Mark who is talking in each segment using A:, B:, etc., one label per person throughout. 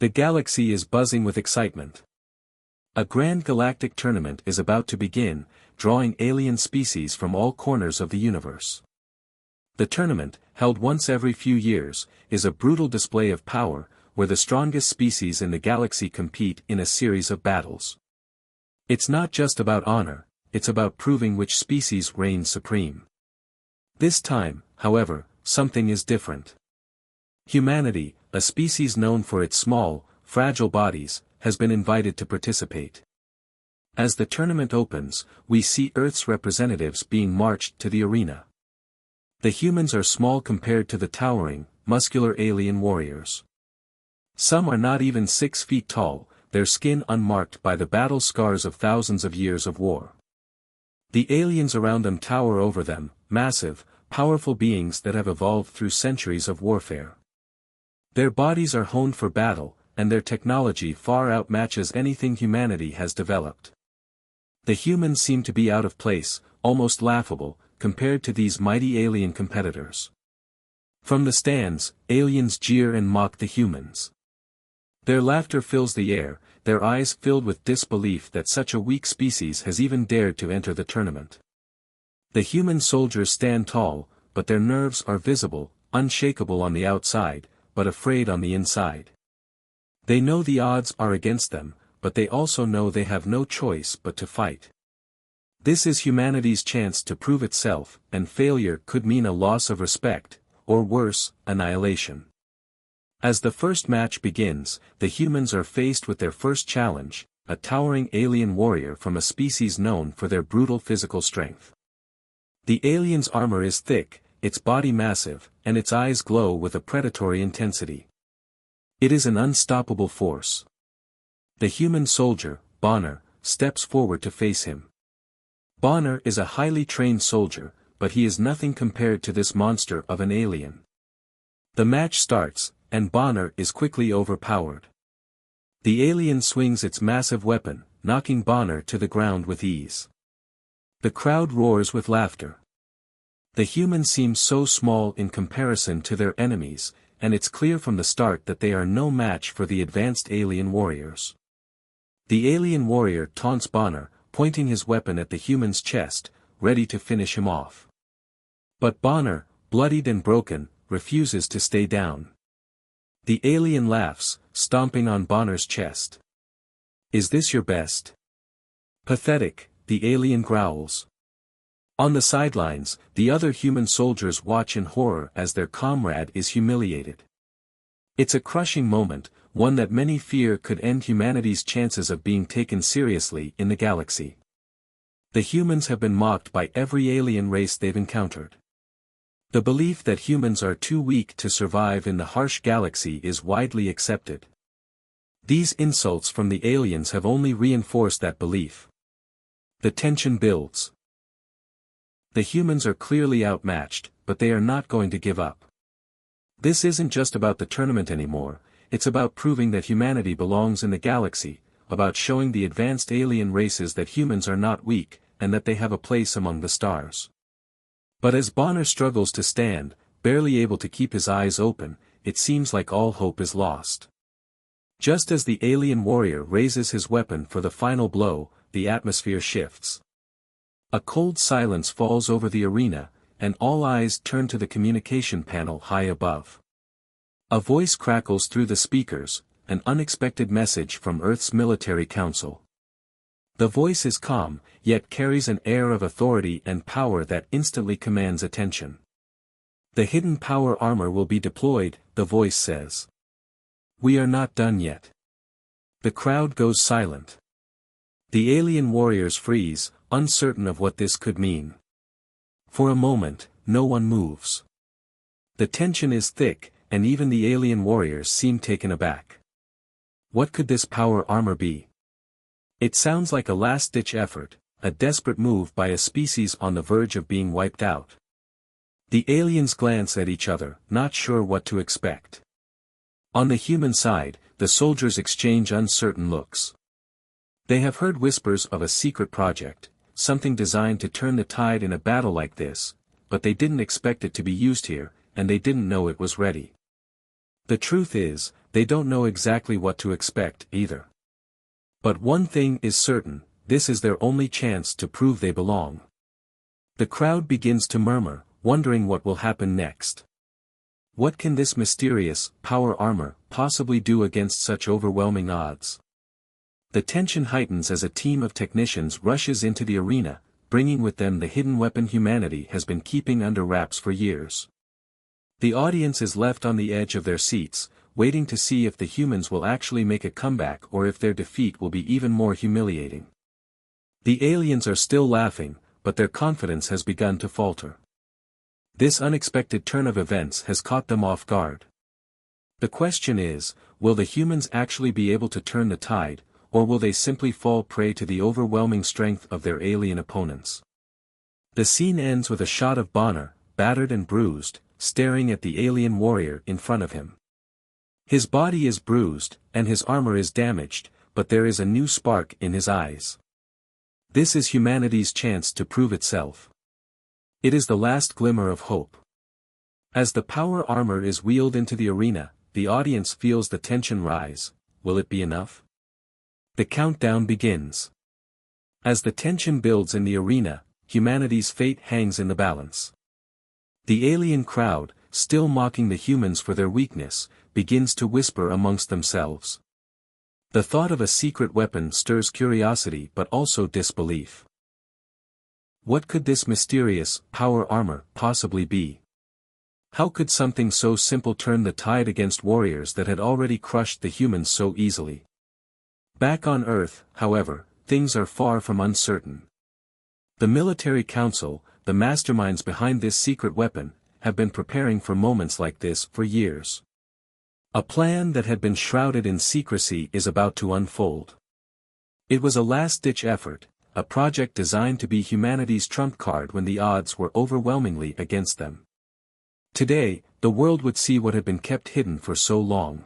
A: The galaxy is buzzing with excitement. A grand galactic tournament is about to begin, drawing alien species from all corners of the universe. The tournament, held once every few years, is a brutal display of power, where the strongest species in the galaxy compete in a series of battles. It's not just about honor, it's about proving which species reigns supreme. This time, however, something is different. Humanity, a species known for its small, fragile bodies, has been invited to participate. As the tournament opens, we see Earth's representatives being marched to the arena. The humans are small compared to the towering, muscular alien warriors. Some are not even 6 feet tall, their skin unmarked by the battle scars of thousands of years of war. The aliens around them tower over them, massive, powerful beings that have evolved through centuries of warfare. Their bodies are honed for battle, and their technology far outmatches anything humanity has developed. The humans seem to be out of place, almost laughable, compared to these mighty alien competitors. From the stands, aliens jeer and mock the humans. Their laughter fills the air, their eyes filled with disbelief that such a weak species has even dared to enter the tournament. The human soldiers stand tall, but their nerves are visible, unshakable on the outside, but afraid on the inside. They know the odds are against them, but they also know they have no choice but to fight. This is humanity's chance to prove itself, and failure could mean a loss of respect, or worse, annihilation. As the first match begins, the humans are faced with their first challenge, a towering alien warrior from a species known for their brutal physical strength. The alien's armor is thick, its body massive, and its eyes glow with a predatory intensity. It is an unstoppable force. The human soldier, Bonner, steps forward to face him. Bonner is a highly trained soldier, but he is nothing compared to this monster of an alien. The match starts, and Bonner is quickly overpowered. The alien swings its massive weapon, knocking Bonner to the ground with ease. The crowd roars with laughter. The humans seem so small in comparison to their enemies, and it's clear from the start that they are no match for the advanced alien warriors. The alien warrior taunts Bonner, pointing his weapon at the human's chest, ready to finish him off. But Bonner, bloodied and broken, refuses to stay down. The alien laughs, stomping on Bonner's chest. "Is this your best?" "Pathetic," the alien growls. On the sidelines, the other human soldiers watch in horror as their comrade is humiliated. It's a crushing moment, one that many fear could end humanity's chances of being taken seriously in the galaxy. The humans have been mocked by every alien race they've encountered. The belief that humans are too weak to survive in the harsh galaxy is widely accepted. These insults from the aliens have only reinforced that belief. The tension builds. The humans are clearly outmatched, but they are not going to give up. This isn't just about the tournament anymore, it's about proving that humanity belongs in the galaxy, about showing the advanced alien races that humans are not weak, and that they have a place among the stars. But as Bonner struggles to stand, barely able to keep his eyes open, it seems like all hope is lost. Just as the alien warrior raises his weapon for the final blow, the atmosphere shifts. A cold silence falls over the arena, and all eyes turn to the communication panel high above. A voice crackles through the speakers, an unexpected message from Earth's military council. The voice is calm, yet carries an air of authority and power that instantly commands attention. "The hidden power armor will be deployed," the voice says. "We are not done yet." The crowd goes silent. The alien warriors freeze, uncertain of what this could mean. For a moment, no one moves. The tension is thick, and even the alien warriors seem taken aback. What could this power armor be? It sounds like a last-ditch effort, a desperate move by a species on the verge of being wiped out. The aliens glance at each other, not sure what to expect. On the human side, the soldiers exchange uncertain looks. They have heard whispers of a secret project, something designed to turn the tide in a battle like this, but they didn't expect it to be used here, and they didn't know it was ready. The truth is, they don't know exactly what to expect either. But one thing is certain, this is their only chance to prove they belong. The crowd begins to murmur, wondering what will happen next. What can this mysterious, power armor, possibly do against such overwhelming odds? The tension heightens as a team of technicians rushes into the arena, bringing with them the hidden weapon humanity has been keeping under wraps for years. The audience is left on the edge of their seats, waiting to see if the humans will actually make a comeback or if their defeat will be even more humiliating. The aliens are still laughing, but their confidence has begun to falter. This unexpected turn of events has caught them off guard. The question is, will the humans actually be able to turn the tide, or will they simply fall prey to the overwhelming strength of their alien opponents? The scene ends with a shot of Bonner, battered and bruised, staring at the alien warrior in front of him. His body is bruised, and his armor is damaged, but there is a new spark in his eyes. This is humanity's chance to prove itself. It is the last glimmer of hope. As the power armor is wheeled into the arena, the audience feels the tension rise. Will it be enough? The countdown begins. As the tension builds in the arena, humanity's fate hangs in the balance. The alien crowd, still mocking the humans for their weakness, begins to whisper amongst themselves. The thought of a secret weapon stirs curiosity but also disbelief. What could this mysterious, power armor, possibly be? How could something so simple turn the tide against warriors that had already crushed the humans so easily? Back on Earth, however, things are far from uncertain. The military council, the masterminds behind this secret weapon, have been preparing for moments like this for years. A plan that had been shrouded in secrecy is about to unfold. It was a last-ditch effort, a project designed to be humanity's trump card when the odds were overwhelmingly against them. Today, the world would see what had been kept hidden for so long.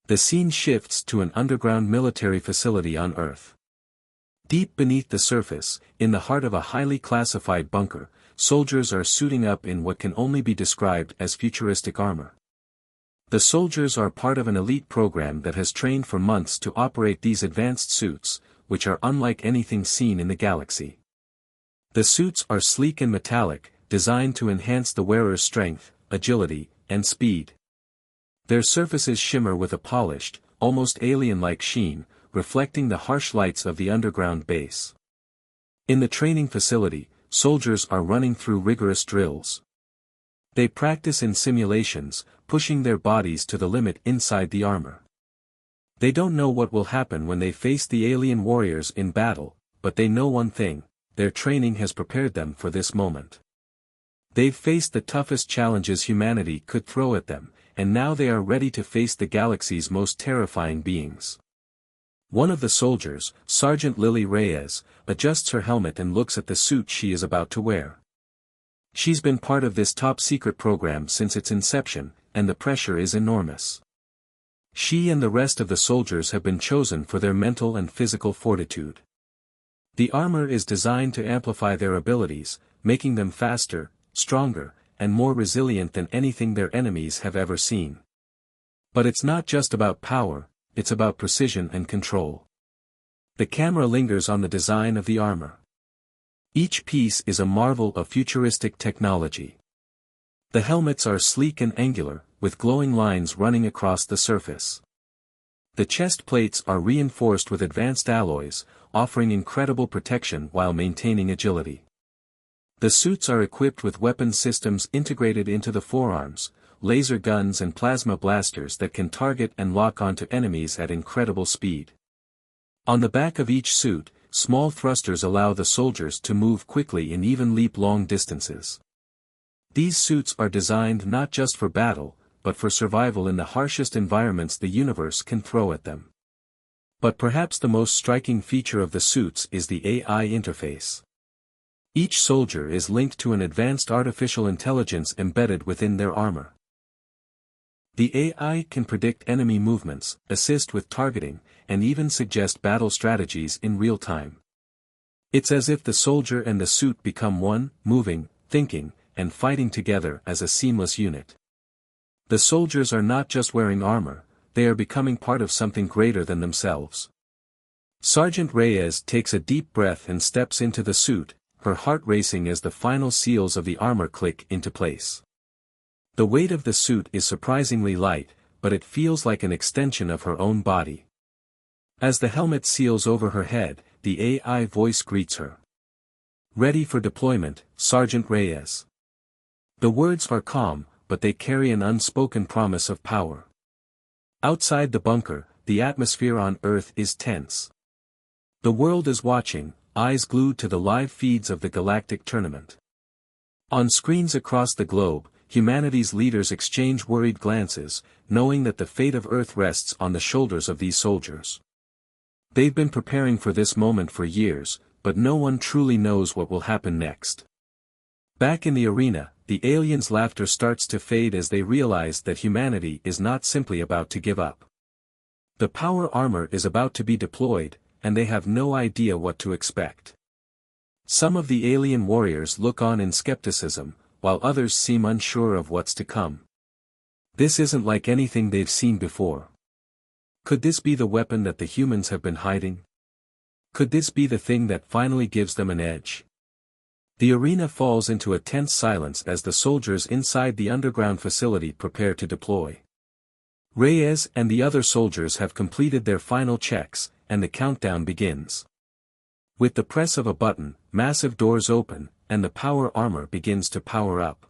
A: The scene shifts to an underground military facility on Earth. Deep beneath the surface, in the heart of a highly classified bunker, soldiers are suiting up in what can only be described as futuristic armor. The soldiers are part of an elite program that has trained for months to operate these advanced suits, which are unlike anything seen in the galaxy. The suits are sleek and metallic, designed to enhance the wearer's strength, agility, and speed. Their surfaces shimmer with a polished, almost alien-like sheen, reflecting the harsh lights of the underground base. In the training facility, soldiers are running through rigorous drills. They practice in simulations, pushing their bodies to the limit inside the armor. They don't know what will happen when they face the alien warriors in battle, but they know one thing: their training has prepared them for this moment. They've faced the toughest challenges humanity could throw at them, and now they are ready to face the galaxy's most terrifying beings. One of the soldiers, Sergeant Lily Reyes, adjusts her helmet and looks at the suit she is about to wear. She's been part of this top-secret program since its inception, and the pressure is enormous. She and the rest of the soldiers have been chosen for their mental and physical fortitude. The armor is designed to amplify their abilities, making them faster, stronger, and more resilient than anything their enemies have ever seen. But it's not just about power, it's about precision and control. The camera lingers on the design of the armor. Each piece is a marvel of futuristic technology. The helmets are sleek and angular, with glowing lines running across the surface. The chest plates are reinforced with advanced alloys, offering incredible protection while maintaining agility. The suits are equipped with weapon systems integrated into the forearms, laser guns and plasma blasters that can target and lock onto enemies at incredible speed. On the back of each suit, small thrusters allow the soldiers to move quickly and even leap long distances. These suits are designed not just for battle, but for survival in the harshest environments the universe can throw at them. But perhaps the most striking feature of the suits is the AI interface. Each soldier is linked to an advanced artificial intelligence embedded within their armor. The AI can predict enemy movements, assist with targeting, and even suggest battle strategies in real time. It's as if the soldier and the suit become one, moving, thinking, and fighting together as a seamless unit. The soldiers are not just wearing armor, they are becoming part of something greater than themselves. Sergeant Reyes takes a deep breath and steps into the suit, her heart racing as the final seals of the armor click into place. The weight of the suit is surprisingly light, but it feels like an extension of her own body. As the helmet seals over her head, the AI voice greets her. "Ready for deployment, Sergeant Reyes." The words are calm, but they carry an unspoken promise of power. Outside the bunker, the atmosphere on Earth is tense. The world is watching, eyes glued to the live feeds of the galactic tournament. On screens across the globe, humanity's leaders exchange worried glances, knowing that the fate of Earth rests on the shoulders of these soldiers. They've been preparing for this moment for years, but no one truly knows what will happen next. Back in the arena, the aliens' laughter starts to fade as they realize that humanity is not simply about to give up. The power armor is about to be deployed, and they have no idea what to expect. Some of the alien warriors look on in skepticism, while others seem unsure of what's to come. This isn't like anything they've seen before. Could this be the weapon that the humans have been hiding? Could this be the thing that finally gives them an edge? The arena falls into a tense silence as the soldiers inside the underground facility prepare to deploy. Reyes and the other soldiers have completed their final checks, and the countdown begins. With the press of a button, massive doors open, and the power armor begins to power up.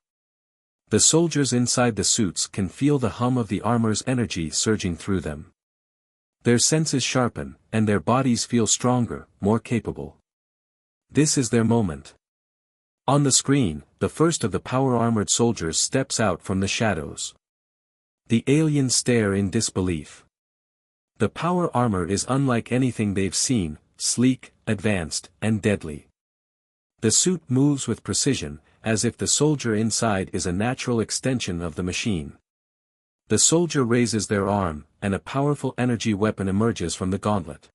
A: The soldiers inside the suits can feel the hum of the armor's energy surging through them. Their senses sharpen, and their bodies feel stronger, more capable. This is their moment. On the screen, the first of the power-armored soldiers steps out from the shadows. The aliens stare in disbelief. The power armor is unlike anything they've seen, sleek, advanced, and deadly. The suit moves with precision, as if the soldier inside is a natural extension of the machine. The soldier raises their arm, and a powerful energy weapon emerges from the gauntlet.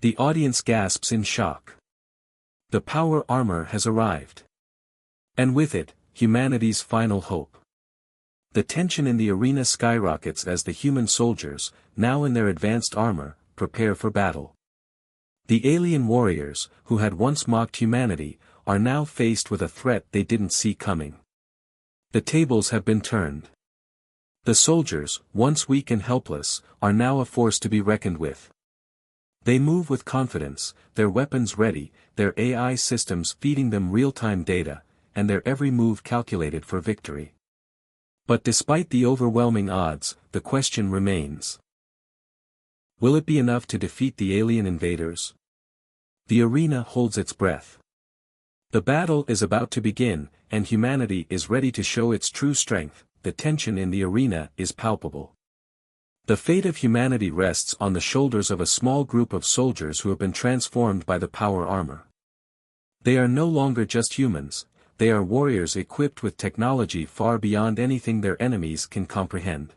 A: The audience gasps in shock. The power armor has arrived. And with it, humanity's final hope. The tension in the arena skyrockets as the human soldiers, now in their advanced armor, prepare for battle. The alien warriors, who had once mocked humanity, are now faced with a threat they didn't see coming. The tables have been turned. The soldiers, once weak and helpless, are now a force to be reckoned with. They move with confidence, their weapons ready, their AI systems feeding them real-time data, and their every move calculated for victory. But despite the overwhelming odds, the question remains. Will it be enough to defeat the alien invaders? The arena holds its breath. The battle is about to begin, and humanity is ready to show its true strength. The tension in the arena is palpable. The fate of humanity rests on the shoulders of a small group of soldiers who have been transformed by the power armor. They are no longer just humans, they are warriors equipped with technology far beyond anything their enemies can comprehend.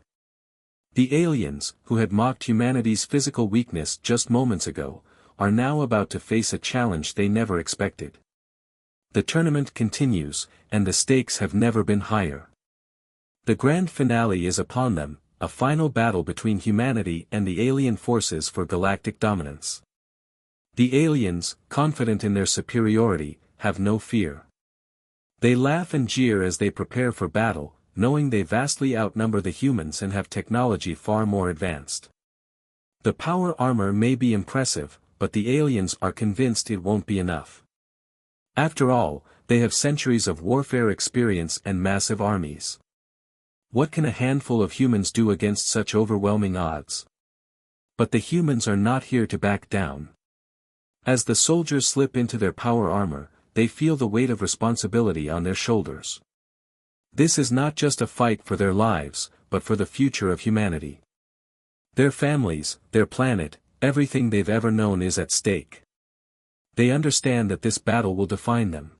A: The aliens, who had mocked humanity's physical weakness just moments ago, are now about to face a challenge they never expected. The tournament continues, and the stakes have never been higher. The grand finale is upon them, a final battle between humanity and the alien forces for galactic dominance. The aliens, confident in their superiority, have no fear. They laugh and jeer as they prepare for battle, knowing they vastly outnumber the humans and have technology far more advanced. The power armor may be impressive, but the aliens are convinced it won't be enough. After all, they have centuries of warfare experience and massive armies. What can a handful of humans do against such overwhelming odds? But the humans are not here to back down. As the soldiers slip into their power armor, they feel the weight of responsibility on their shoulders. This is not just a fight for their lives, but for the future of humanity. Their families, their planet, everything they've ever known is at stake. They understand that this battle will define them.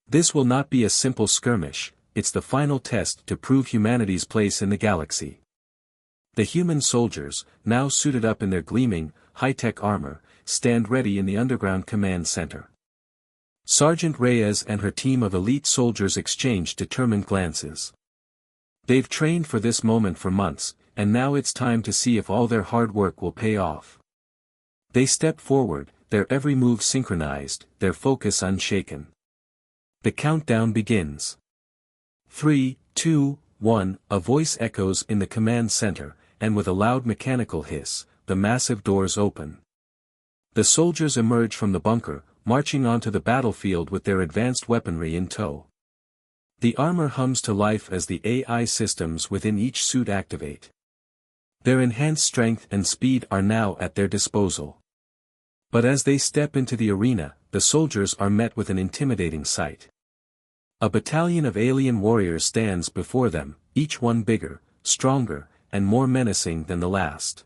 A: This will not be a simple skirmish, it's the final test to prove humanity's place in the galaxy. The human soldiers, now suited up in their gleaming, high-tech armor, stand ready in the underground command center. Sergeant Reyes and her team of elite soldiers exchange determined glances. They've trained for this moment for months, and now it's time to see if all their hard work will pay off. They step forward, their every move synchronized, their focus unshaken. The countdown begins. 3, 2, 1, a voice echoes in the command center, and with a loud mechanical hiss, the massive doors open. The soldiers emerge from the bunker, marching onto the battlefield with their advanced weaponry in tow. The armor hums to life as the AI systems within each suit activate. Their enhanced strength and speed are now at their disposal. But as they step into the arena, the soldiers are met with an intimidating sight. A battalion of alien warriors stands before them, each one bigger, stronger, and more menacing than the last.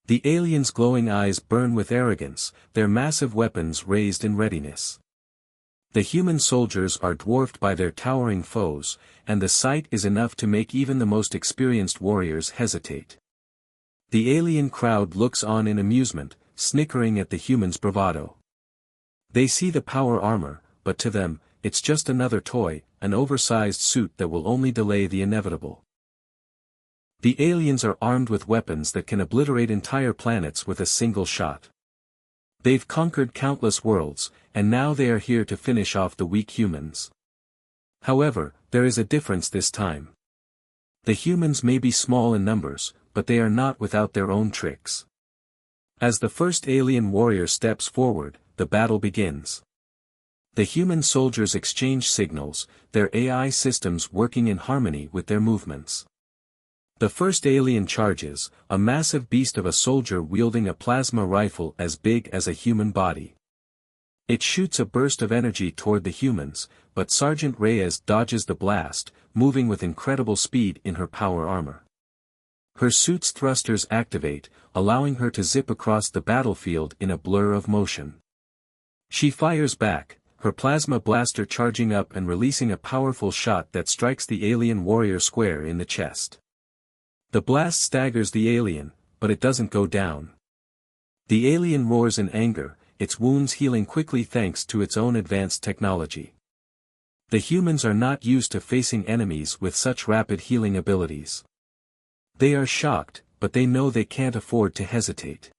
A: The aliens' glowing eyes burn with arrogance, their massive weapons raised in readiness. The human soldiers are dwarfed by their towering foes, and the sight is enough to make even the most experienced warriors hesitate. The alien crowd looks on in amusement, snickering at the humans' bravado. They see the power armor, but to them, it's just another toy, an oversized suit that will only delay the inevitable. The aliens are armed with weapons that can obliterate entire planets with a single shot. They've conquered countless worlds, and now they are here to finish off the weak humans. However, there is a difference this time. The humans may be small in numbers, but they are not without their own tricks. As the first alien warrior steps forward, the battle begins. The human soldiers exchange signals, their AI systems working in harmony with their movements. The first alien charges, a massive beast of a soldier wielding a plasma rifle as big as a human body. It shoots a burst of energy toward the humans, but Sergeant Reyes dodges the blast, moving with incredible speed in her power armor. Her suit's thrusters activate, allowing her to zip across the battlefield in a blur of motion. She fires back, her plasma blaster charging up and releasing a powerful shot that strikes the alien warrior square in the chest. The blast staggers the alien, but it doesn't go down. The alien roars in anger, its wounds healing quickly thanks to its own advanced technology. The humans are not used to facing enemies with such rapid healing abilities. They are shocked, but they know they can't afford to hesitate.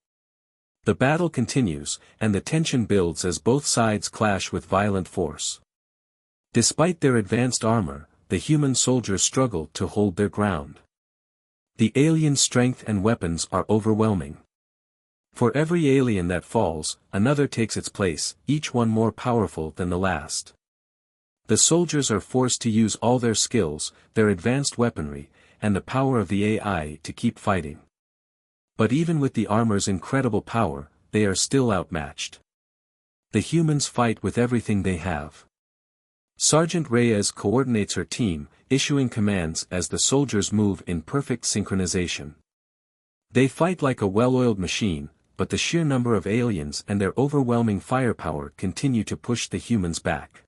A: The battle continues, and the tension builds as both sides clash with violent force. Despite their advanced armor, the human soldiers struggle to hold their ground. The alien strength and weapons are overwhelming. For every alien that falls, another takes its place, each one more powerful than the last. The soldiers are forced to use all their skills, their advanced weaponry, and the power of the AI to keep fighting. But even with the armor's incredible power, they are still outmatched. The humans fight with everything they have. Sergeant Reyes coordinates her team, issuing commands as the soldiers move in perfect synchronization. They fight like a well-oiled machine, but the sheer number of aliens and their overwhelming firepower continue to push the humans back.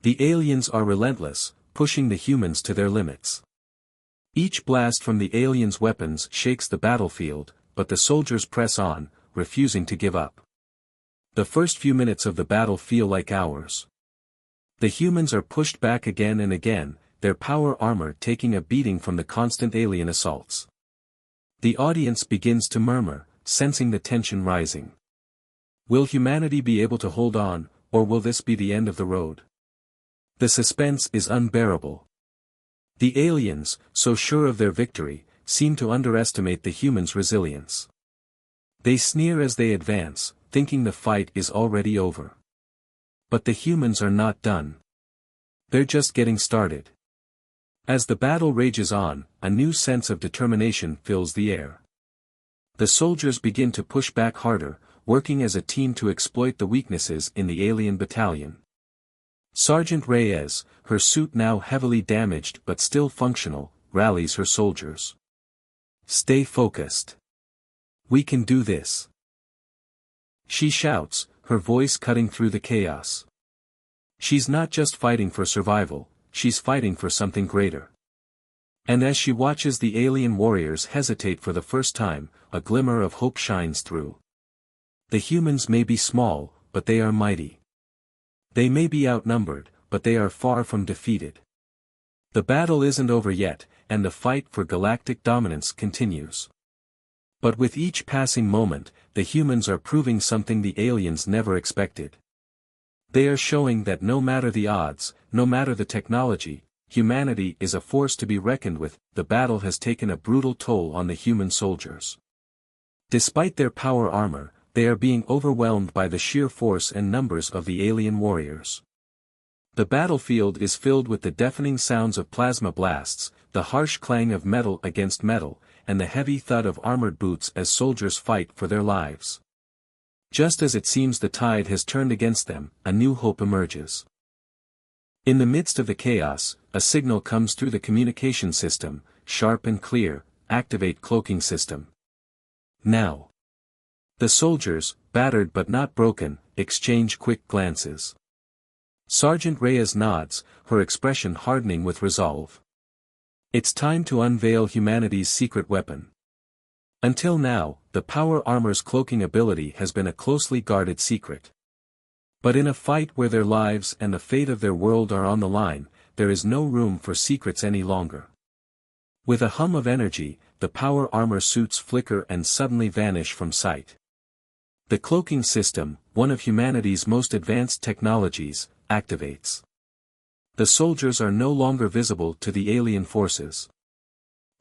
A: The aliens are relentless, pushing the humans to their limits. Each blast from the aliens' weapons shakes the battlefield, but the soldiers press on, refusing to give up. The first few minutes of the battle feel like hours. The humans are pushed back again and again, their power armor taking a beating from the constant alien assaults. The audience begins to murmur, sensing the tension rising. Will humanity be able to hold on, or will this be the end of the road? The suspense is unbearable. The aliens, so sure of their victory, seem to underestimate the humans' resilience. They sneer as they advance, thinking the fight is already over. But the humans are not done. They're just getting started. As the battle rages on, a new sense of determination fills the air. The soldiers begin to push back harder, working as a team to exploit the weaknesses in the alien battalion. Sergeant Reyes, her suit now heavily damaged but still functional, rallies her soldiers. Stay focused. We can do this. She shouts, her voice cutting through the chaos. She's not just fighting for survival, she's fighting for something greater. And as she watches the alien warriors hesitate for the first time, a glimmer of hope shines through. The humans may be small, but they are mighty. They may be outnumbered, but they are far from defeated. The battle isn't over yet, and the fight for galactic dominance continues. But with each passing moment, the humans are proving something the aliens never expected. They are showing that no matter the odds, no matter the technology, humanity is a force to be reckoned with. The battle has taken a brutal toll on the human soldiers. Despite their power armor, they are being overwhelmed by the sheer force and numbers of the alien warriors. The battlefield is filled with the deafening sounds of plasma blasts, the harsh clang of metal against metal, and the heavy thud of armored boots as soldiers fight for their lives. Just as it seems the tide has turned against them, a new hope emerges. In the midst of the chaos, a signal comes through the communication system, sharp and clear: activate cloaking system. Now. The soldiers, battered but not broken, exchange quick glances. Sergeant Reyes nods, her expression hardening with resolve. It's time to unveil humanity's secret weapon. Until now, the power armor's cloaking ability has been a closely guarded secret. But in a fight where their lives and the fate of their world are on the line, there is no room for secrets any longer. With a hum of energy, the power armor suits flicker and suddenly vanish from sight. The cloaking system, one of humanity's most advanced technologies, activates. The soldiers are no longer visible to the alien forces.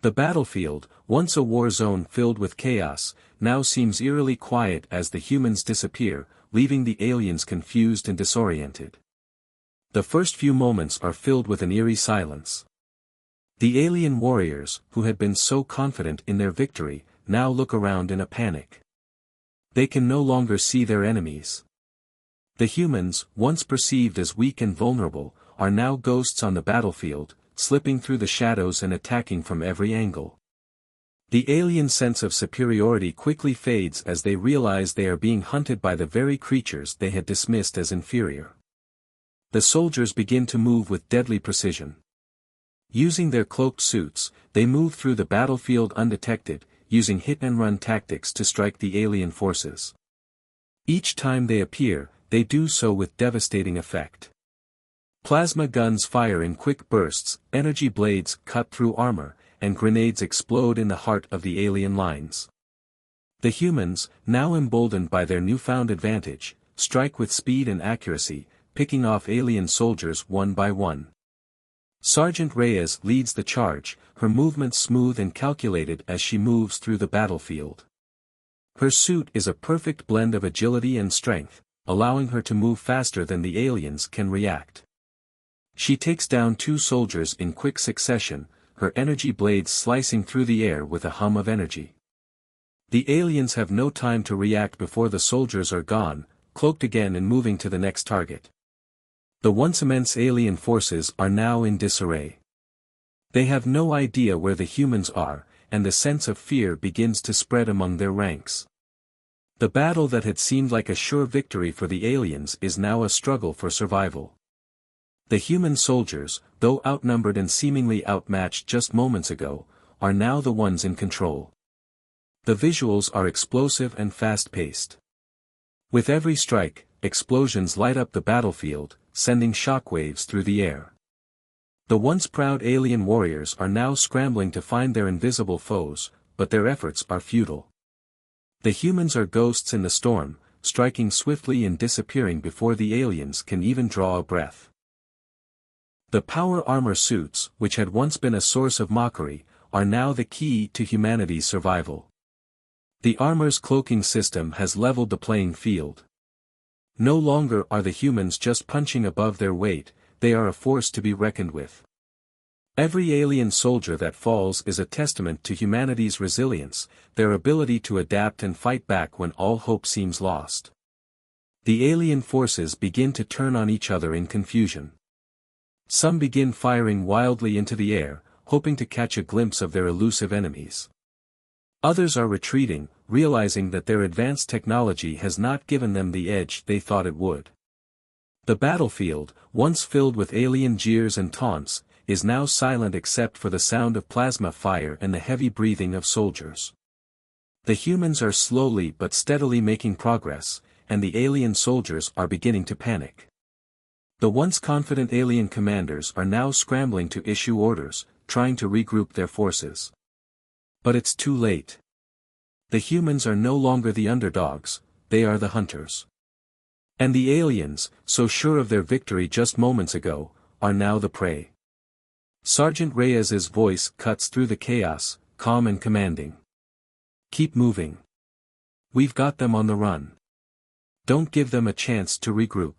A: The battlefield, once a war zone filled with chaos, now seems eerily quiet as the humans disappear, leaving the aliens confused and disoriented. The first few moments are filled with an eerie silence. The alien warriors, who had been so confident in their victory, now look around in a panic. They can no longer see their enemies. The humans, once perceived as weak and vulnerable, are now ghosts on the battlefield, slipping through the shadows and attacking from every angle. The alien sense of superiority quickly fades as they realize they are being hunted by the very creatures they had dismissed as inferior. The soldiers begin to move with deadly precision. Using their cloaked suits, they move through the battlefield undetected, using hit-and-run tactics to strike the alien forces. Each time they appear, they do so with devastating effect. Plasma guns fire in quick bursts, energy blades cut through armor, and grenades explode in the heart of the alien lines. The humans, now emboldened by their newfound advantage, strike with speed and accuracy, picking off alien soldiers one by one. Sergeant Reyes leads the charge, her movements smooth and calculated as she moves through the battlefield. Her suit is a perfect blend of agility and strength, allowing her to move faster than the aliens can react. She takes down two soldiers in quick succession, her energy blades slicing through the air with a hum of energy. The aliens have no time to react before the soldiers are gone, cloaked again and moving to the next target. The once immense alien forces are now in disarray. They have no idea where the humans are, and the sense of fear begins to spread among their ranks. The battle that had seemed like a sure victory for the aliens is now a struggle for survival. The human soldiers, though outnumbered and seemingly outmatched just moments ago, are now the ones in control. The visuals are explosive and fast-paced. With every strike, explosions light up the battlefield, sending shockwaves through the air. The once proud alien warriors are now scrambling to find their invisible foes, but their efforts are futile. The humans are ghosts in the storm, striking swiftly and disappearing before the aliens can even draw a breath. The power armor suits, which had once been a source of mockery, are now the key to humanity's survival. The armor's cloaking system has leveled the playing field. No longer are the humans just punching above their weight, they are a force to be reckoned with. Every alien soldier that falls is a testament to humanity's resilience, their ability to adapt and fight back when all hope seems lost. The alien forces begin to turn on each other in confusion. Some begin firing wildly into the air, hoping to catch a glimpse of their elusive enemies. Others are retreating, realizing that their advanced technology has not given them the edge they thought it would. The battlefield, once filled with alien jeers and taunts, is now silent except for the sound of plasma fire and the heavy breathing of soldiers. The humans are slowly but steadily making progress, and the alien soldiers are beginning to panic. The once confident alien commanders are now scrambling to issue orders, trying to regroup their forces. But it's too late. The humans are no longer the underdogs, they are the hunters. And the aliens, so sure of their victory just moments ago, are now the prey. Sergeant Reyes's voice cuts through the chaos, calm and commanding. Keep moving. We've got them on the run. Don't give them a chance to regroup.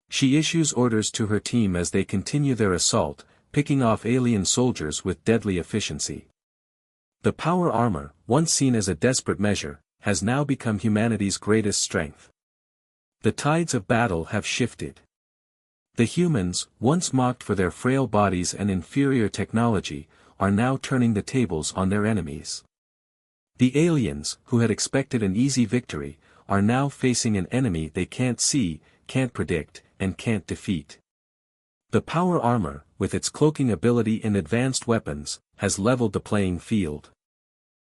A: She issues orders to her team as they continue their assault, picking off alien soldiers with deadly efficiency. The power armor, once seen as a desperate measure, has now become humanity's greatest strength. The tides of battle have shifted. The humans, once mocked for their frail bodies and inferior technology, are now turning the tables on their enemies. The aliens, who had expected an easy victory, are now facing an enemy they can't see, can't predict, and can't defeat. The power armor, with its cloaking ability and advanced weapons, has leveled the playing field.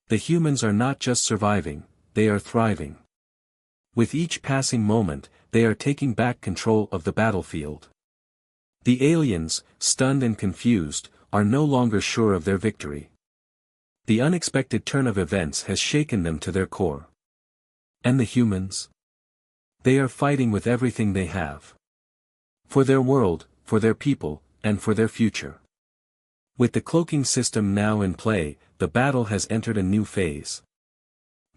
A: The humans are not just surviving, they are thriving. With each passing moment, they are taking back control of the battlefield. The aliens, stunned and confused, are no longer sure of their victory. The unexpected turn of events has shaken them to their core. And the humans? They are fighting with everything they have. For their world, for their people, and for their future. With the cloaking system now in play, the battle has entered a new phase.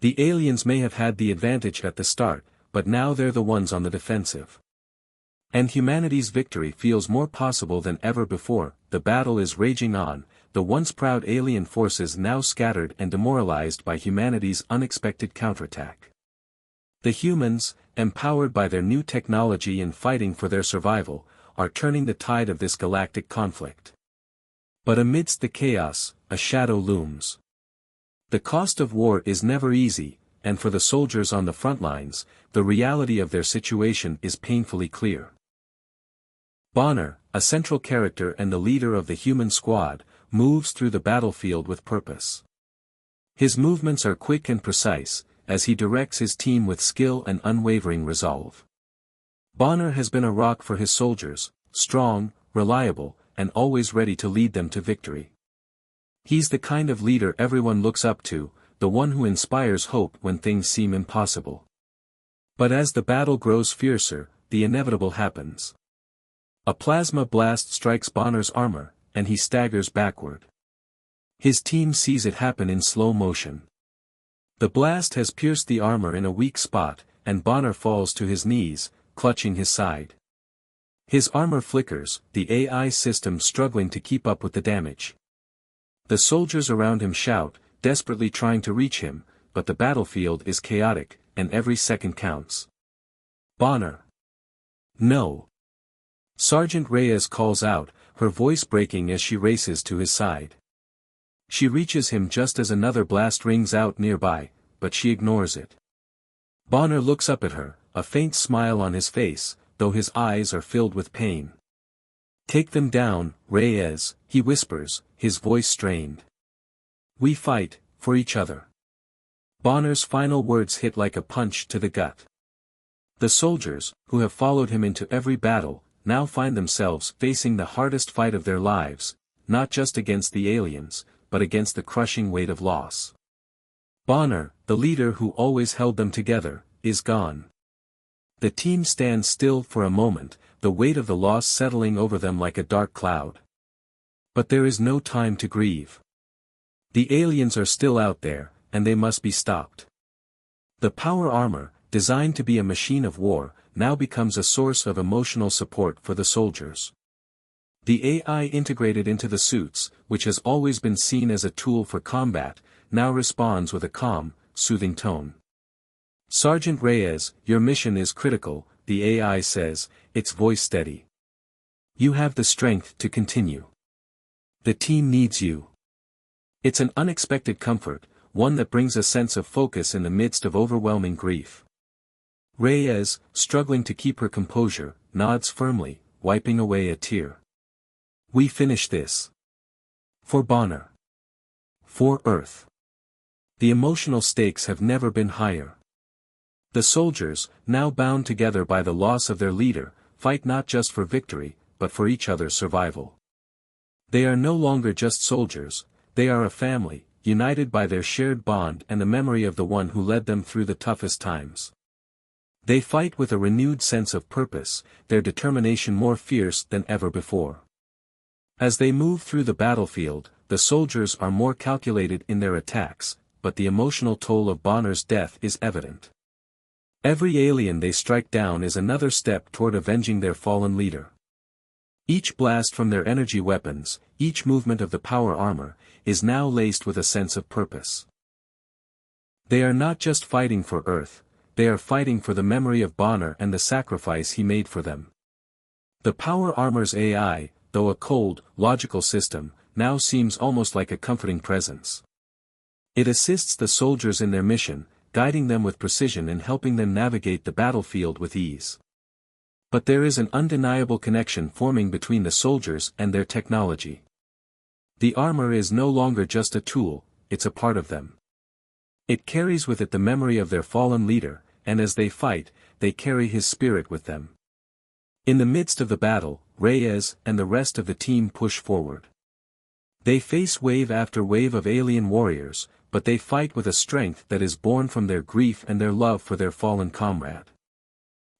A: The aliens may have had the advantage at the start, but now they're the ones on the defensive. And humanity's victory feels more possible than ever before. The battle is raging on, the once proud alien forces now scattered and demoralized by humanity's unexpected counterattack. The humans, empowered by their new technology and fighting for their survival, are turning the tide of this galactic conflict. But amidst the chaos, a shadow looms. The cost of war is never easy, and for the soldiers on the front lines, the reality of their situation is painfully clear. Bonner, a central character and the leader of the human squad, moves through the battlefield with purpose. His movements are quick and precise, as he directs his team with skill and unwavering resolve. Bonner has been a rock for his soldiers, strong, reliable, and always ready to lead them to victory. He's the kind of leader everyone looks up to, the one who inspires hope when things seem impossible. But as the battle grows fiercer, the inevitable happens. A plasma blast strikes Bonner's armor, and he staggers backward. His team sees it happen in slow motion. The blast has pierced the armor in a weak spot, and Bonner falls to his knees, clutching his side. His armor flickers, the AI system struggling to keep up with the damage. The soldiers around him shout, desperately trying to reach him, but the battlefield is chaotic, and every second counts. Bonner. No. Sergeant Reyes calls out, her voice breaking as she races to his side. She reaches him just as another blast rings out nearby, but she ignores it. Bonner looks up at her, a faint smile on his face, though his eyes are filled with pain. Take them down, Reyes, he whispers, his voice strained. We fight, for each other. Bonner's final words hit like a punch to the gut. The soldiers, who have followed him into every battle, now find themselves facing the hardest fight of their lives, not just against the aliens, but against the crushing weight of loss. Bonner, the leader who always held them together, is gone. The team stands still for a moment, the weight of the loss settling over them like a dark cloud. But there is no time to grieve. The aliens are still out there, and they must be stopped. The power armor, designed to be a machine of war, now becomes a source of emotional support for the soldiers. The AI integrated into the suits, which has always been seen as a tool for combat, now responds with a calm, soothing tone. Sergeant Reyes, your mission is critical, the AI says, its voice steady. You have the strength to continue. The team needs you. It's an unexpected comfort, one that brings a sense of focus in the midst of overwhelming grief. Reyes, struggling to keep her composure, nods firmly, wiping away a tear. We finish this. For Bonner. For Earth. The emotional stakes have never been higher. The soldiers, now bound together by the loss of their leader, fight not just for victory, but for each other's survival. They are no longer just soldiers, they are a family, united by their shared bond and the memory of the one who led them through the toughest times. They fight with a renewed sense of purpose, their determination more fierce than ever before. As they move through the battlefield, the soldiers are more calculated in their attacks, but the emotional toll of Bonner's death is evident. Every alien they strike down is another step toward avenging their fallen leader. Each blast from their energy weapons, each movement of the power armor, is now laced with a sense of purpose. They are not just fighting for Earth, they are fighting for the memory of Bonner and the sacrifice he made for them. The power armor's AI, though a cold, logical system, now seems almost like a comforting presence. It assists the soldiers in their mission, guiding them with precision and helping them navigate the battlefield with ease. But there is an undeniable connection forming between the soldiers and their technology. The armor is no longer just a tool, it's a part of them. It carries with it the memory of their fallen leader, and as they fight, they carry his spirit with them. In the midst of the battle, Reyes and the rest of the team push forward. They face wave after wave of alien warriors, but they fight with a strength that is born from their grief and their love for their fallen comrade.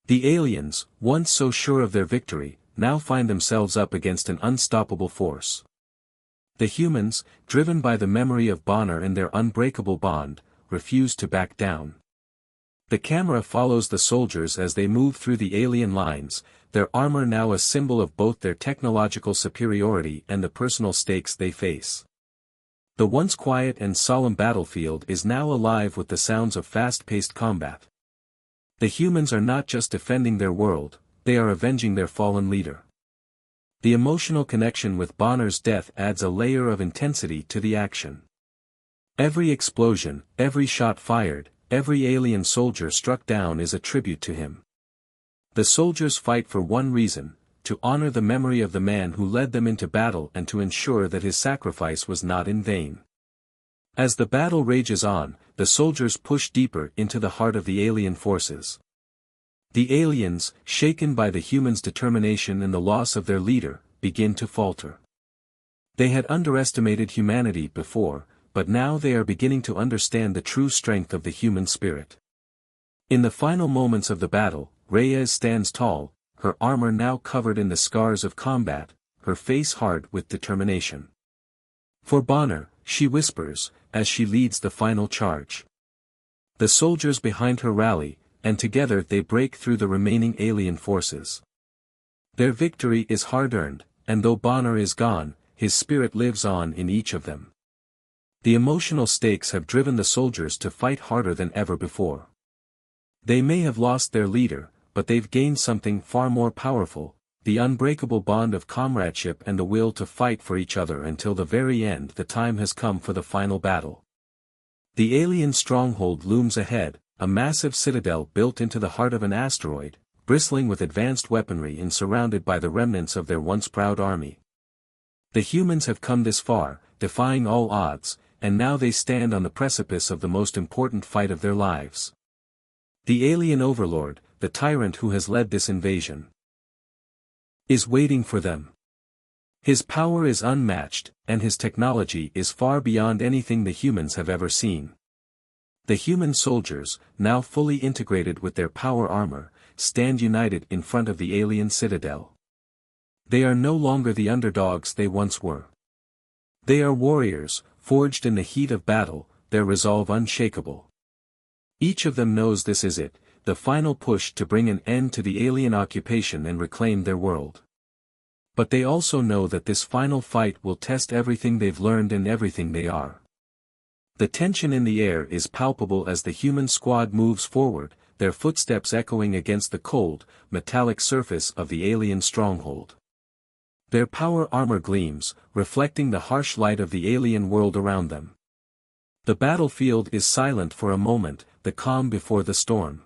A: The aliens, once so sure of their victory, now find themselves up against an unstoppable force. The humans, driven by the memory of Bonner and their unbreakable bond, refuse to back down. The camera follows the soldiers as they move through the alien lines, their armor now a symbol of both their technological superiority and the personal stakes they face. The once quiet and solemn battlefield is now alive with the sounds of fast-paced combat. The humans are not just defending their world, they are avenging their fallen leader. The emotional connection with Bonner's death adds a layer of intensity to the action. Every explosion, every shot fired, every alien soldier struck down is a tribute to him. The soldiers fight for one reason, to honor the memory of the man who led them into battle and to ensure that his sacrifice was not in vain. As the battle rages on, the soldiers push deeper into the heart of the alien forces. The aliens, shaken by the humans' determination and the loss of their leader, begin to falter. They had underestimated humanity before, but now they are beginning to understand the true strength of the human spirit. In the final moments of the battle, Reyes stands tall, her armor now covered in the scars of combat, her face hard with determination. For Bonner, she whispers, as she leads the final charge. The soldiers behind her rally, and together they break through the remaining alien forces. Their victory is hard-earned, and though Bonner is gone, his spirit lives on in each of them. The emotional stakes have driven the soldiers to fight harder than ever before. They may have lost their leader, but they've gained something far more powerful, the unbreakable bond of comradeship and the will to fight for each other until the very end. The time has come for the final battle. The alien stronghold looms ahead, a massive citadel built into the heart of an asteroid, bristling with advanced weaponry and surrounded by the remnants of their once proud army. The humans have come this far, defying all odds, and now they stand on the precipice of the most important fight of their lives. The alien overlord, the tyrant who has led this invasion, is waiting for them. His power is unmatched, and his technology is far beyond anything the humans have ever seen. The human soldiers, now fully integrated with their power armor, stand united in front of the alien citadel. They are no longer the underdogs they once were. They are warriors, forged in the heat of battle, their resolve unshakable. Each of them knows this is it, the final push to bring an end to the alien occupation and reclaim their world. But they also know that this final fight will test everything they've learned and everything they are. The tension in the air is palpable as the human squad moves forward, their footsteps echoing against the cold, metallic surface of the alien stronghold. Their power armor gleams, reflecting the harsh light of the alien world around them. The battlefield is silent for a moment, the calm before the storm.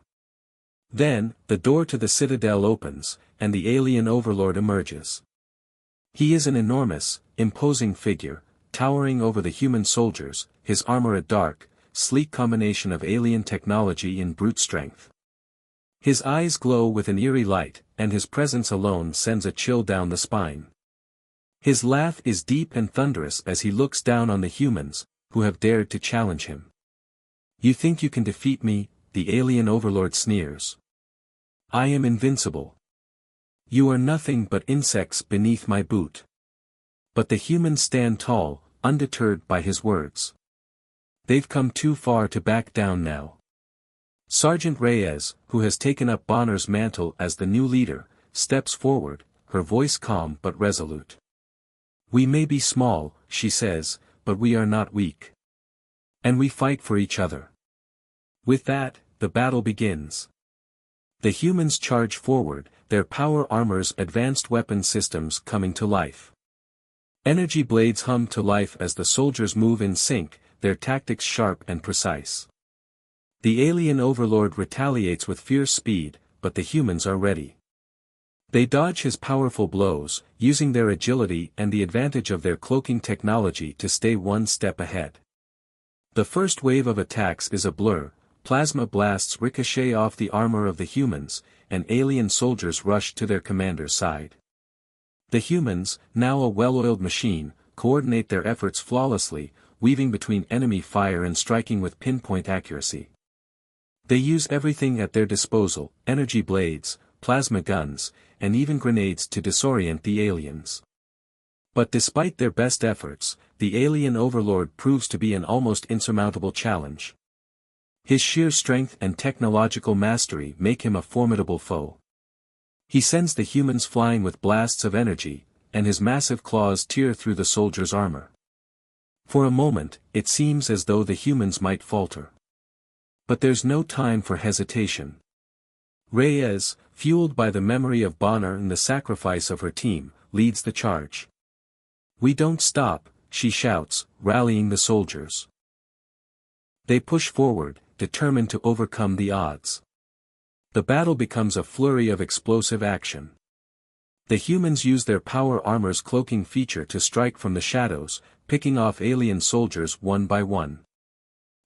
A: Then, the door to the citadel opens, and the alien overlord emerges. He is an enormous, imposing figure, towering over the human soldiers, his armor a dark, sleek combination of alien technology and brute strength. His eyes glow with an eerie light, and his presence alone sends a chill down the spine. His laugh is deep and thunderous as he looks down on the humans, who have dared to challenge him. You think you can defeat me, the alien overlord sneers. I am invincible. You are nothing but insects beneath my boot. But the humans stand tall, undeterred by his words. They've come too far to back down now. Sergeant Reyes, who has taken up Bonner's mantle as the new leader, steps forward, her voice calm but resolute. We may be small, she says, but we are not weak. And we fight for each other. With that, the battle begins. The humans charge forward, their power armor's advanced weapon systems coming to life. Energy blades hum to life as the soldiers move in sync, their tactics sharp and precise. The alien overlord retaliates with fierce speed, but the humans are ready. They dodge his powerful blows, using their agility and the advantage of their cloaking technology to stay one step ahead. The first wave of attacks is a blur, plasma blasts ricochet off the armor of the humans, and alien soldiers rush to their commander's side. The humans, now a well-oiled machine, coordinate their efforts flawlessly, weaving between enemy fire and striking with pinpoint accuracy. They use everything at their disposal, energy blades, plasma guns, and even grenades to disorient the aliens. But despite their best efforts, the alien overlord proves to be an almost insurmountable challenge. His sheer strength and technological mastery make him a formidable foe. He sends the humans flying with blasts of energy, and his massive claws tear through the soldiers' armor. For a moment, it seems as though the humans might falter. But there's no time for hesitation. Reyes, fueled by the memory of Bonner and the sacrifice of her team, leads the charge. We don't stop, she shouts, rallying the soldiers. They push forward, determined to overcome the odds. The battle becomes a flurry of explosive action. The humans use their power armor's cloaking feature to strike from the shadows, picking off alien soldiers one by one.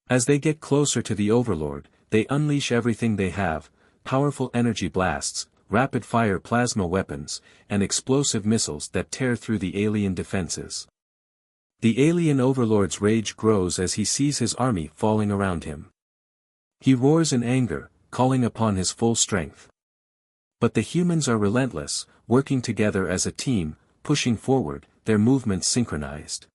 A: As they get closer to the overlord, they unleash everything they have, powerful energy blasts, rapid-fire plasma weapons, and explosive missiles that tear through the alien defenses. The alien overlord's rage grows as he sees his army falling around him. He roars in anger, calling upon his full strength. But the humans are relentless, working together as a team, pushing forward, their movements synchronized.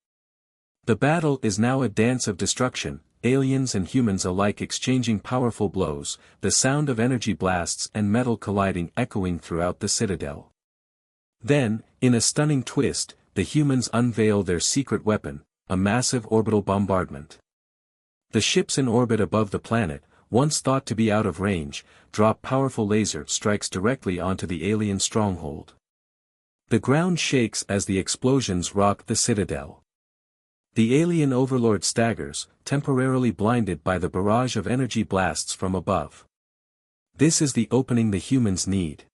A: The battle is now a dance of destruction, aliens and humans alike exchanging powerful blows, the sound of energy blasts and metal colliding echoing throughout the citadel. Then, in a stunning twist, the humans unveil their secret weapon, a massive orbital bombardment. The ships in orbit above the planet, once thought to be out of range, drop powerful laser strikes directly onto the alien stronghold. The ground shakes as the explosions rock the citadel. The alien overlord staggers, temporarily blinded by the barrage of energy blasts from above. This is the opening the humans need.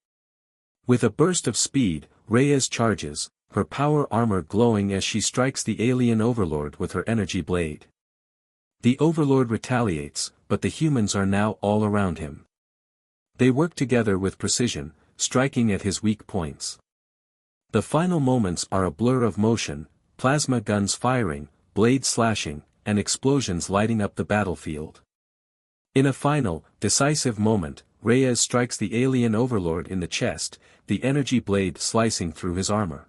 A: With a burst of speed, Reyes charges, her power armor glowing as she strikes the alien overlord with her energy blade. The overlord retaliates, but the humans are now all around him. They work together with precision, striking at his weak points. The final moments are a blur of motion, plasma guns firing, blades slashing, and explosions lighting up the battlefield. In a final, decisive moment, Reyes strikes the alien overlord in the chest, the energy blade slicing through his armor.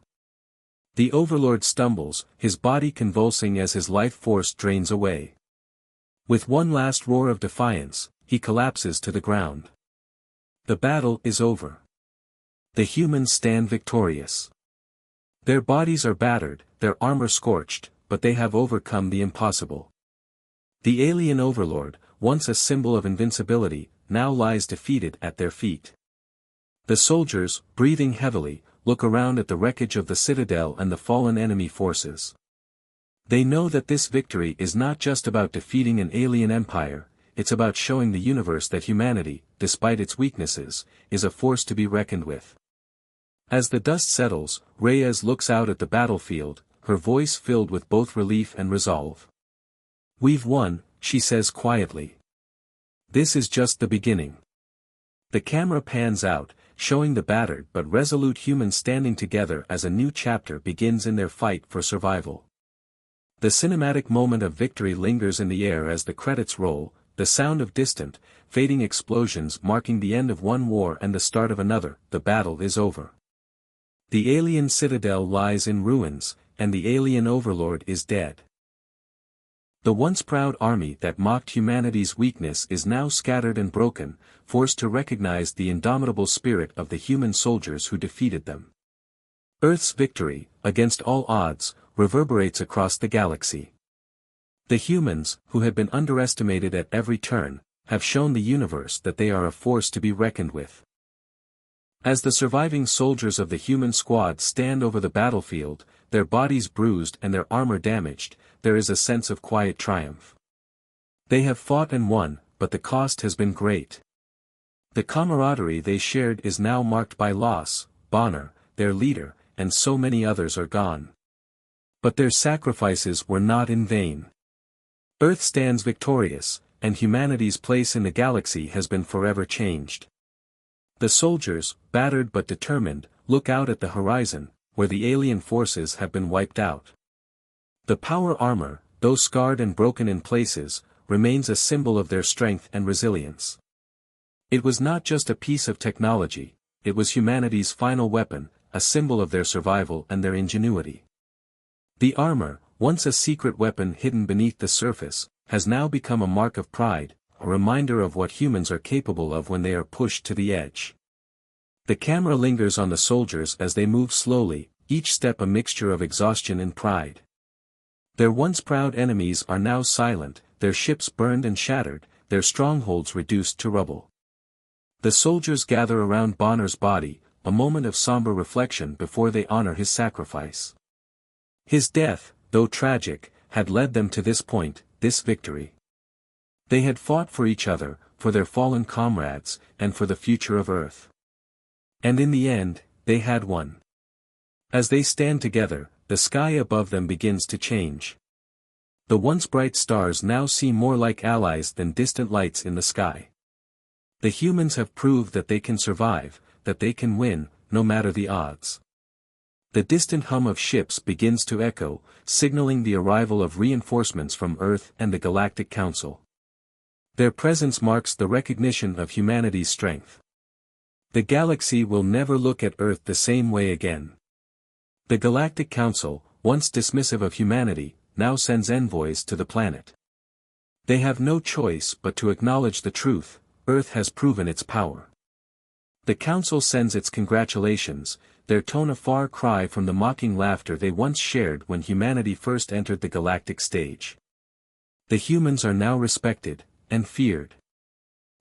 A: The overlord stumbles, his body convulsing as his life force drains away. With one last roar of defiance, he collapses to the ground. The battle is over. The humans stand victorious. Their bodies are battered, their armor scorched, but they have overcome the impossible. The alien overlord, once a symbol of invincibility, now lies defeated at their feet. The soldiers, breathing heavily, look around at the wreckage of the citadel and the fallen enemy forces. They know that this victory is not just about defeating an alien empire, it's about showing the universe that humanity, despite its weaknesses, is a force to be reckoned with. As the dust settles, Reyes looks out at the battlefield, her voice filled with both relief and resolve. We've won, she says quietly. This is just the beginning. The camera pans out, showing the battered but resolute humans standing together as a new chapter begins in their fight for survival. The cinematic moment of victory lingers in the air as the credits roll, the sound of distant, fading explosions marking the end of one war and the start of another. The battle is over. The alien citadel lies in ruins, and the alien overlord is dead. The once proud army that mocked humanity's weakness is now scattered and broken, forced to recognize the indomitable spirit of the human soldiers who defeated them. Earth's victory, against all odds, reverberates across the galaxy. The humans, who had been underestimated at every turn, have shown the universe that they are a force to be reckoned with. As the surviving soldiers of the human squad stand over the battlefield, their bodies bruised and their armor damaged, there is a sense of quiet triumph. They have fought and won, but the cost has been great. The camaraderie they shared is now marked by loss. Bonner, their leader, and so many others are gone. But their sacrifices were not in vain. Earth stands victorious, and humanity's place in the galaxy has been forever changed. The soldiers, battered but determined, look out at the horizon, where the alien forces have been wiped out. The power armor, though scarred and broken in places, remains a symbol of their strength and resilience. It was not just a piece of technology, it was humanity's final weapon, a symbol of their survival and their ingenuity. The armor, once a secret weapon hidden beneath the surface, has now become a mark of pride, a reminder of what humans are capable of when they are pushed to the edge. The camera lingers on the soldiers as they move slowly, each step a mixture of exhaustion and pride. Their once proud enemies are now silent, their ships burned and shattered, their strongholds reduced to rubble. The soldiers gather around Bonner's body, a moment of somber reflection before they honor his sacrifice. His death, though tragic, had led them to this point, this victory. They had fought for each other, for their fallen comrades, and for the future of Earth. And in the end, they had won. As they stand together, the sky above them begins to change. The once bright stars now seem more like allies than distant lights in the sky. The humans have proved that they can survive, that they can win, no matter the odds. The distant hum of ships begins to echo, signaling the arrival of reinforcements from Earth and the Galactic Council. Their presence marks the recognition of humanity's strength. The galaxy will never look at Earth the same way again. The Galactic Council, once dismissive of humanity, now sends envoys to the planet. They have no choice but to acknowledge the truth: Earth has proven its power. The Council sends its congratulations, their tone a far cry from the mocking laughter they once shared when humanity first entered the galactic stage. The humans are now respected, and feared.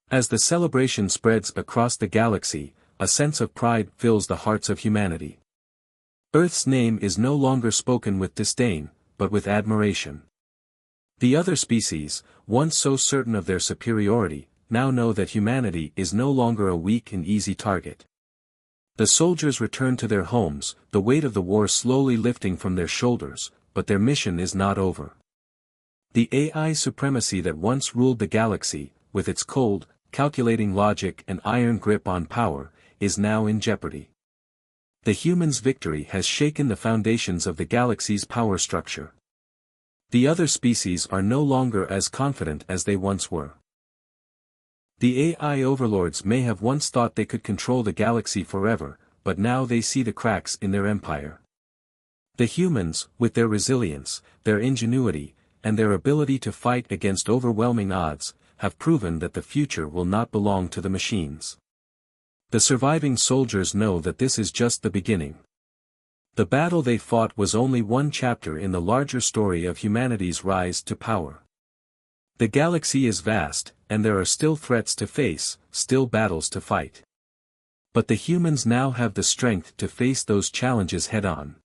A: As the celebration spreads across the galaxy, a sense of pride fills the hearts of humanity. Earth's name is no longer spoken with disdain, but with admiration. The other species, once so certain of their superiority, now know that humanity is no longer a weak and easy target. The soldiers return to their homes, the weight of the war slowly lifting from their shoulders, but their mission is not over. The AI supremacy that once ruled the galaxy, with its cold, calculating logic and iron grip on power, is now in jeopardy. The humans' victory has shaken the foundations of the galaxy's power structure. The other species are no longer as confident as they once were. The AI overlords may have once thought they could control the galaxy forever, but now they see the cracks in their empire. The humans, with their resilience, their ingenuity, and their ability to fight against overwhelming odds, have proven that the future will not belong to the machines. The surviving soldiers know that this is just the beginning. The battle they fought was only one chapter in the larger story of humanity's rise to power. The galaxy is vast, and there are still threats to face, still battles to fight. But the humans now have the strength to face those challenges head-on.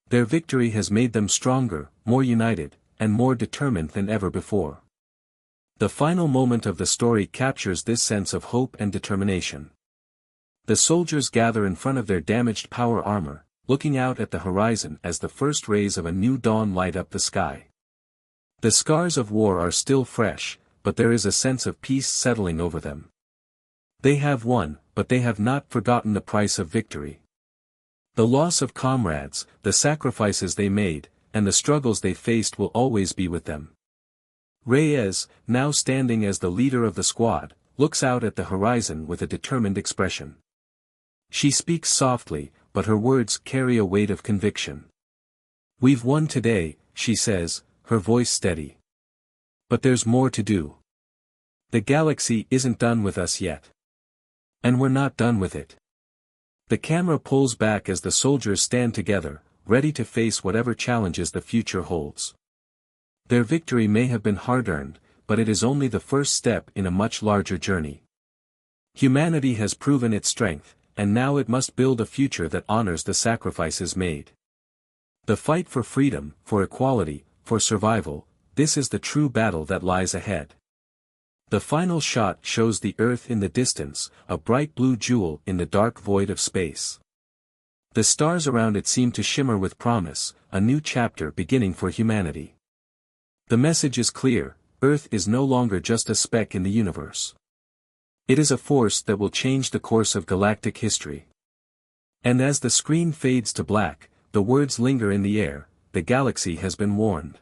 A: Their victory has made them stronger, more united, and more determined than ever before. The final moment of the story captures this sense of hope and determination. The soldiers gather in front of their damaged power armor, looking out at the horizon as the first rays of a new dawn light up the sky. The scars of war are still fresh, but there is a sense of peace settling over them. They have won, but they have not forgotten the price of victory. The loss of comrades, the sacrifices they made, and the struggles they faced will always be with them. Reyes, now standing as the leader of the squad, looks out at the horizon with a determined expression. She speaks softly, but her words carry a weight of conviction. "We've won today," she says, her voice steady. "But there's more to do. The galaxy isn't done with us yet. And we're not done with it." The camera pulls back as the soldiers stand together, ready to face whatever challenges the future holds. Their victory may have been hard-earned, but it is only the first step in a much larger journey. Humanity has proven its strength, and now it must build a future that honors the sacrifices made. The fight for freedom, for equality, for survival, this is the true battle that lies ahead. The final shot shows the Earth in the distance, a bright blue jewel in the dark void of space. The stars around it seem to shimmer with promise, a new chapter beginning for humanity. The message is clear: Earth is no longer just a speck in the universe. It is a force that will change the course of galactic history. And as the screen fades to black, the words linger in the air: the galaxy has been warned.